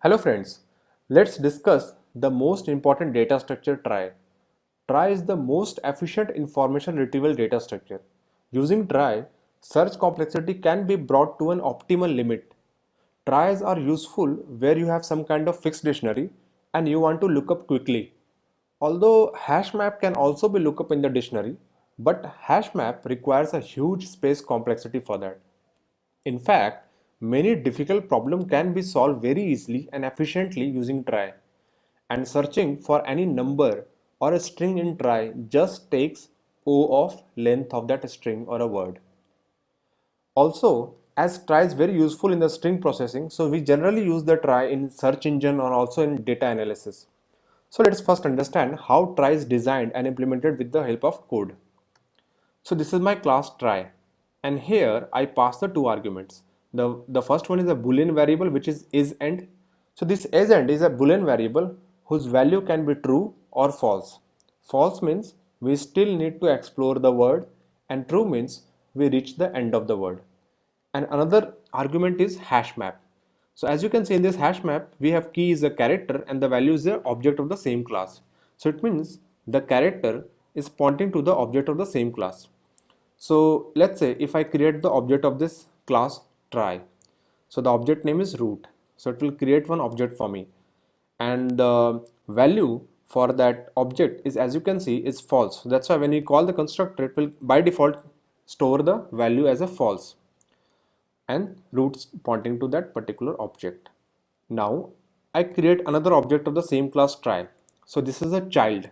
Hello friends, let's discuss the most important data structure Trie. Trie is the most efficient information retrieval data structure. Using Trie, search complexity can be brought to an optimal limit. Tries are useful where you have some kind of fixed dictionary and you want to look up quickly. Although hash map can also be looked up in the dictionary, but hash map requires a huge space complexity for that. In fact, many difficult problems can be solved very easily and efficiently using trie. And searching for any number or a string in trie just takes O of length of that string or a word. Also, as trie is very useful in the string processing, so we generally use the trie in search engine or also in data analysis. So let's first understand how trie is designed and implemented with the help of code. So this is my class trie, and here I pass the two arguments. The first one is a boolean variable which is end. So this is end is a boolean variable whose value can be true or false. False means we still need to explore the word, and true means we reach the end of the word. And another argument is hash map. So as you can see in this hash map, we have key is a character and the value is the object of the same class. So it means the character is pointing to the object of the same class. So let's say if I create the object of this class trie, so the object name is root, so it will create one object for me, and the value for that object is, as you can see, is false. So that's why when you call the constructor, it will by default store the value as a false and roots pointing to that particular object. Now I create another object of the same class trie. So this is a child.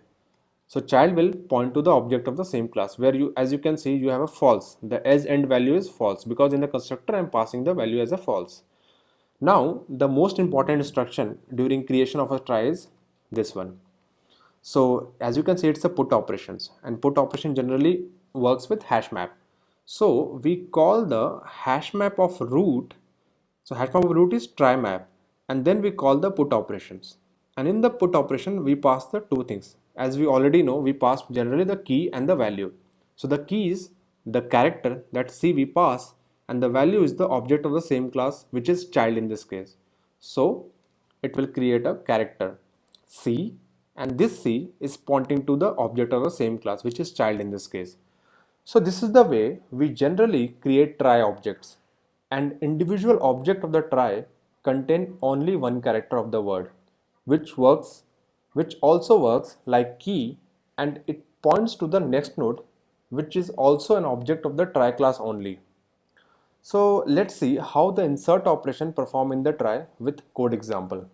So child will point to the object of the same class where you, as you can see, you have a false. The as end value is false because in the constructor I am passing the value as a false. Now the most important instruction during creation of a trie is this one. So as you can see, it's a put operations, and put operation generally works with hash map. So we call the hash map of root. So hash map of root is trie map, and then we call the put operations. And in the put operation, we pass the two things. As we already know, we pass generally the key and the value. So the key is the character that C we pass, and the value is the object of the same class, which is child in this case. So it will create a character C, and this C is pointing to the object of the same class, which is child in this case. So this is the way we generally create trie objects, and individual object of the trie contain only one character of the word, which also works like key, and it points to the next node, which is also an object of the trie class only. So let's see how the insert operation perform in the trie with code example.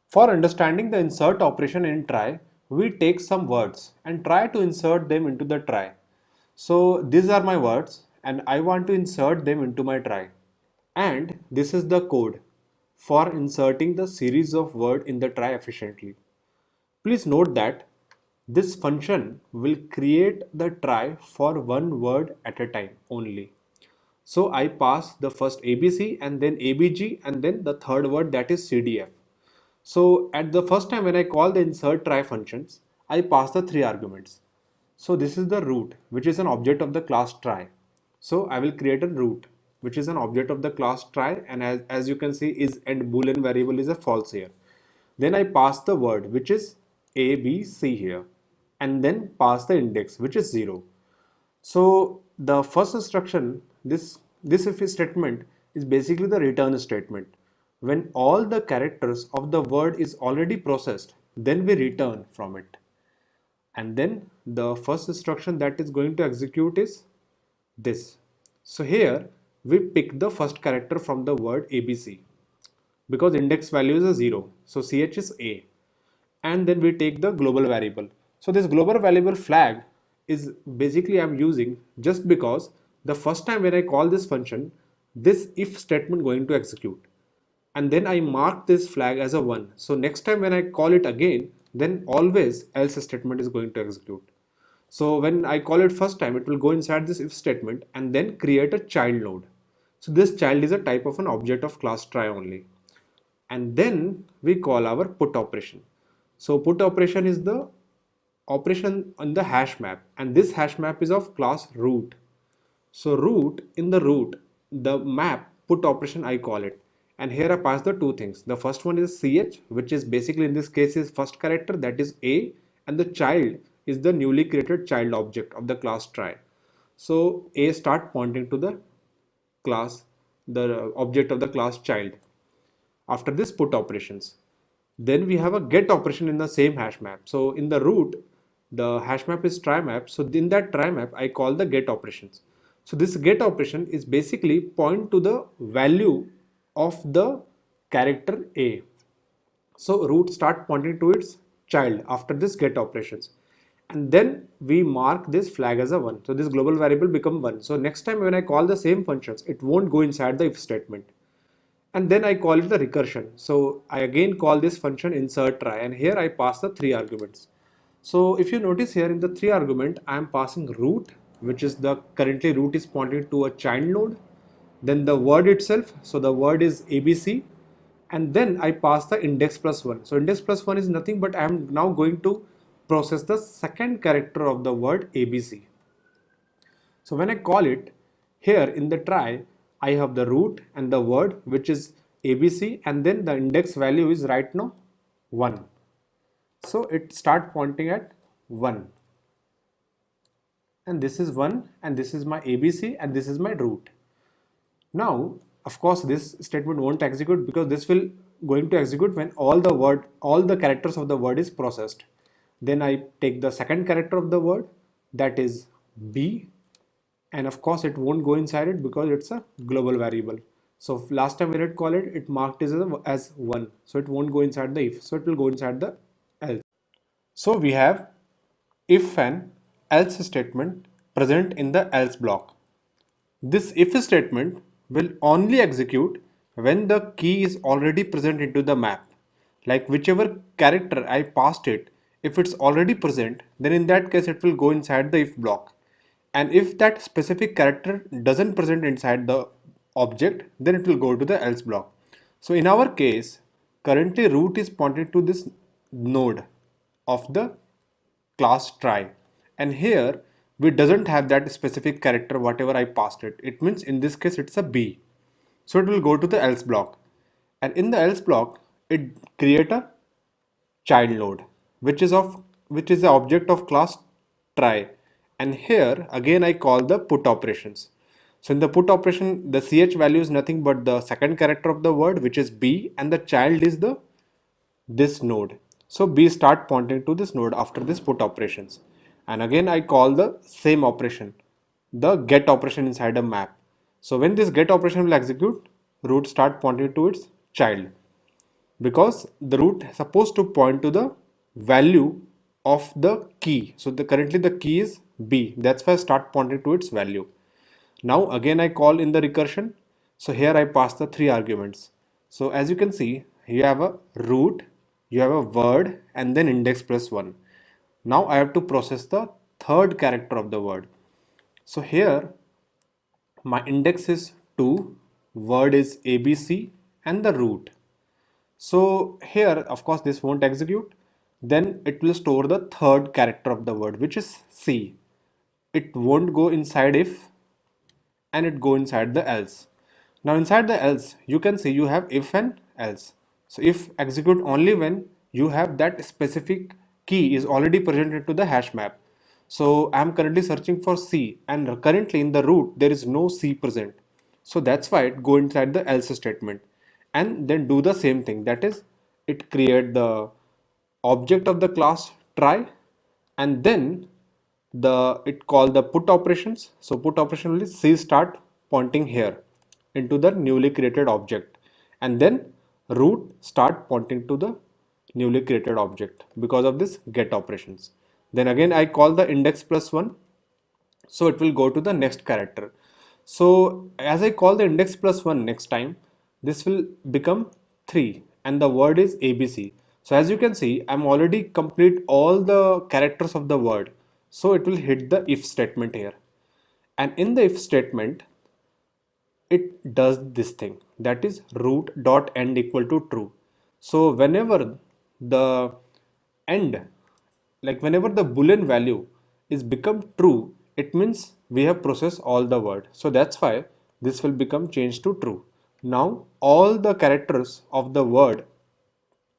For understanding the insert operation in trie, we take some words and try to insert them into the trie. So these are my words and I want to insert them into my trie. And this is the code for inserting the series of words in the trie efficiently. Please note that this function will create the trie for one word at a time only. So I pass the first ABC and then ABG and then the third word, that is CDF. So at the first time when I call the insert trie functions, I pass the three arguments. So this is the root, which is an object of the class trie. So I will create a root, which is an object of the class trie, and as you can see, is and boolean variable is a false here. Then I pass the word, which is A, B, C here, and then pass the index, which is 0. So the first instruction, this if statement is basically the return statement. When all the characters of the word is already processed, then we return from it. And then the first instruction that is going to execute is this. So here we pick the first character from the word ABC because index value is a 0. So CH is A. And then we take the global variable. So this global variable flag is basically I'm using just because the first time when I call this function, this if statement going to execute. And then I mark this flag as a 1. So next time when I call it again, then always else statement is going to execute. So when I call it first time, it will go inside this if statement and then create a child node. So this child is a type of an object of class trie only. And then we call our put operation. So put operation is the operation on the hash map, and this hash map is of class root. So root, in the root, the map put operation I call it, and here I pass the two things. The first one is ch, which is basically in this case is first character, that is a, and the child is the newly created child object of the class try. So a start pointing to the class, the object of the class child. After this put operations, then we have a get operation in the same hash map. So in the root, the hash map is try map. So in that try map, I call the get operations. So this get operation is basically point to the value of the character a. So root start pointing to its child after this get operations, and then we mark this flag as a 1. So this global variable become 1. So next time when I call the same functions, it won't go inside the if statement. And then I call it the recursion. So I again call this function insert try, and here I pass the 3 arguments. So if you notice here in the 3 argument, I am passing root, which is the currently root is pointing to a child node, then the word itself, so the word is abc, and then I pass the index plus 1. So index plus 1 is nothing but I am now going to process the second character of the word abc. So when I call it here in the try, I have the root and the word, which is abc, and then the index value is right now 1. So it start pointing at 1, and this is 1, and this is my abc, and this is my root. Now of course this statement won't execute, because this will going to execute when all the characters of the word is processed. Then I take the second character of the word, that is b, and of course it won't go inside it because it's a global variable. So last time when it called it, it marked it as 1, so it won't go inside the if, so it will go inside the else. So we have if and else statement present in the else block. This if statement will only execute when the key is already present into the map. Like whichever character I passed it, if it's already present, then in that case it will go inside the if block. And if that specific character doesn't present inside the object, then it will go to the else block. So in our case, currently root is pointed to this node of the class try, and here we doesn't have that specific character whatever I passed it. It means in this case it's a b, so it will go to the else block, and in the else block it create a child node, which is the object of class try, and here again I call the put operations. So in the put operation, the ch value is nothing but the second character of the word, which is b, and the child is the this node. So b start pointing to this node after this put operations, and again I call the same operation, the get operation inside a map. So when this get operation will execute, root start pointing to its child, because the root is supposed to point to the value of the key. So currently the key is b, that's why I start pointing to its value. Now again I call in the recursion. So here I pass the 3 arguments. So as you can see, you have a root, you have a word, and then index plus 1. Now I have to process the third character of the word. So here my index is 2, word is abc, and the root. So here of course this won't execute. Then it will store the third character of the word, which is c. It won't go inside if, and it go inside the else. Now inside the else, you can see you have if and else. So if execute only when you have that specific key is already present into the hash map. So I am currently searching for C, and currently in the root there is no C present. So that's why it go inside the else statement, and then do the same thing. That is, it create the object of the class try, and then it call the put operations. So put operation will C start pointing here into the newly created object, and then root start pointing to the newly created object because of this get operations. Then again I call the index plus 1, so it will go to the next character. So as I call the index plus 1 next time, this will become 3, and the word is abc. So as you can see, I'm already complete all the characters of the word, so it will hit the if statement here, and in the if statement it does this thing, that is root dot end equal to true. So whenever the end, like whenever the boolean value is become true, it means we have processed all the word. So that's why this will become changed to true. Now all the characters of the word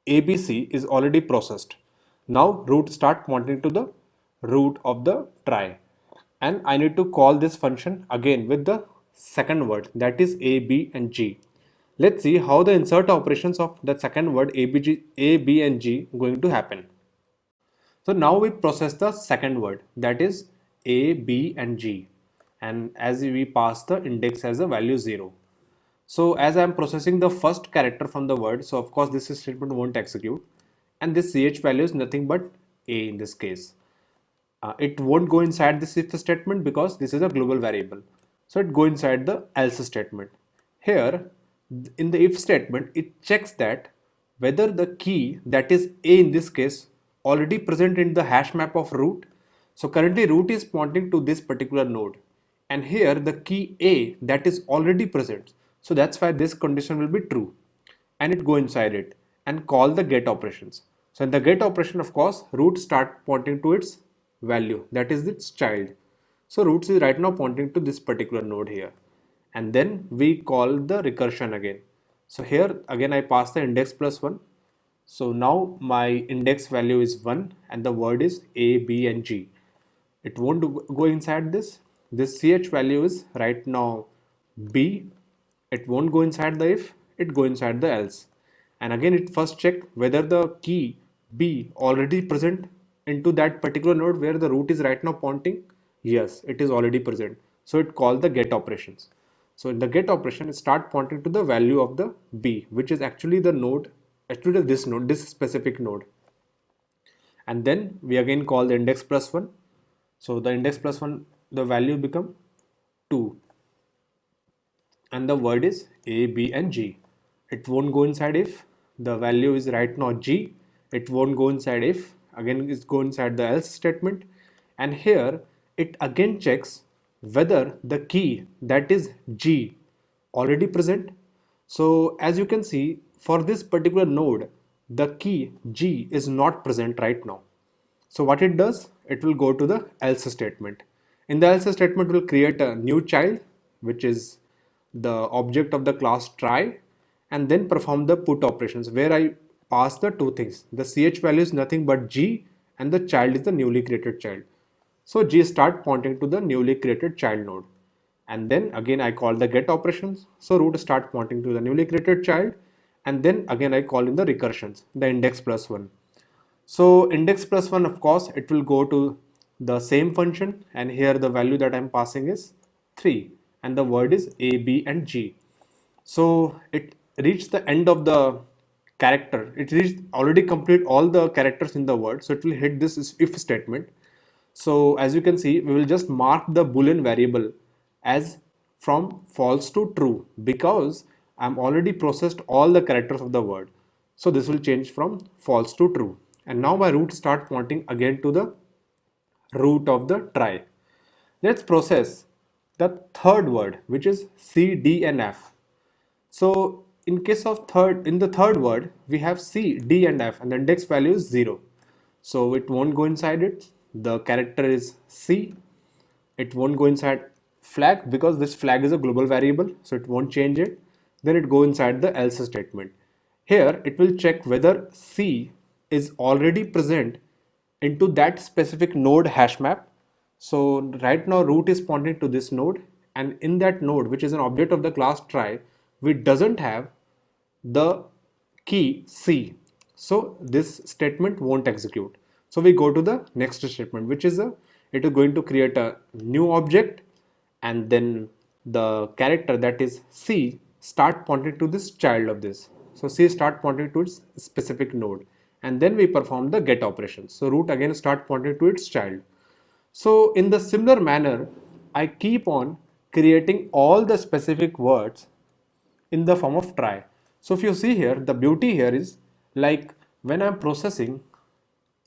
ABC is already processed. Now root start pointing to the root of the trie, and I need to call this function again with the second word, that is A, B and G. Let's see how the insert operations of the second word A, B and G going to happen. So now we process the second word, that is A, B and G, and as we pass the index as a value 0. So as I am processing the first character from the word, so of course this statement won't execute, and this ch value is nothing but A in this case. It won't go inside this if statement because this is a global variable. So it go inside the else statement. Here in the if statement, it checks that whether the key, that is A in this case, already present in the hash map of root. So currently root is pointing to this particular node, and here the key A that is already present. So that's why this condition will be true, and it go inside it and call the get operations. So in the get operation, of course, root start pointing to its value, that is its child. So roots is right now pointing to this particular node here, and then we call the recursion again. So here again I pass the index plus 1. So now my index value is 1 and the word is A, B and G. It won't go inside this. This ch value is right now B. It won't go inside the if, it go inside the else. And again it first check whether the key B already present into that particular node where the root is right now pointing. Yes, it is already present. So it called the get operations. So in the get operation, it start pointing to the value of the B, which is actually the node, actually this node, this specific node. And then we again call the index plus 1. So the index plus 1, the value become 2. And the word is A, B and G. It won't go inside if. The value is right now G. It won't go inside if. Again it's go inside the else statement. And here it again checks whether the key, that is G, already present. So as you can see, for this particular node, the key G is not present right now. So what it does, it will go to the else statement. In the else statement, will create a new child, which is the object of the class trie, and then perform the put operations where I pass the two things. The ch value is nothing but G, and the child is the newly created child. So G start pointing to the newly created child node. And then again I call the get operations. So root start pointing to the newly created child, and then again I call in the recursions, the index plus 1. So index plus 1, of course, it will go to the same function, and here the value that I'm passing is 3 and the word is A, B and G. So it reached the end of the character. It reached already complete all the characters in the word. So it will hit this if statement. So as you can see, we will just mark the boolean variable as from false to true because I'm already processed all the characters of the word. So this will change from false to true. And now my root start pointing again to the root of the trie. Let's process the third word, which is C, D and F. So in the third word, we have C, D and F and the index value is 0. So it won't go inside it. The character is C. It won't go inside flag because this flag is a global variable, so it won't change it. Then it go inside the else statement. Here it will check whether C is already present into that specific node hash map. So right now root is pointing to this node, and in that node, which is an object of the class trie, we doesn't have the key C. So this statement won't execute. So we go to the next statement, which is it is going to create a new object, and then the character, that is C, start pointing to this child of this. So C start pointing to its specific node, and then we perform the get operation. So root again start pointing to its child. So in the similar manner, I keep on creating all the specific words in the form of trie. So if you see here, the beauty here is like when I'm processing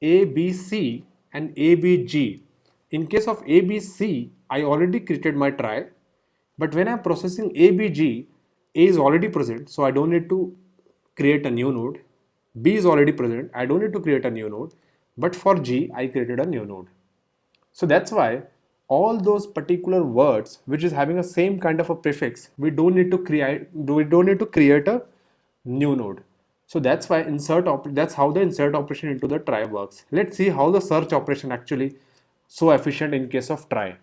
ABC and ABG, in case of ABC, I already created my trie, but when I'm processing ABG, A is already present, so I don't need to create a new node. B is already present, I don't need to create a new node, but for G, I created a new node. So that's why all those particular words which is having a same kind of a prefix, we don't need to create a new node. So that's why that's how the insert operation into the trie works. Let's see how the search operation actually so efficient in case of trie.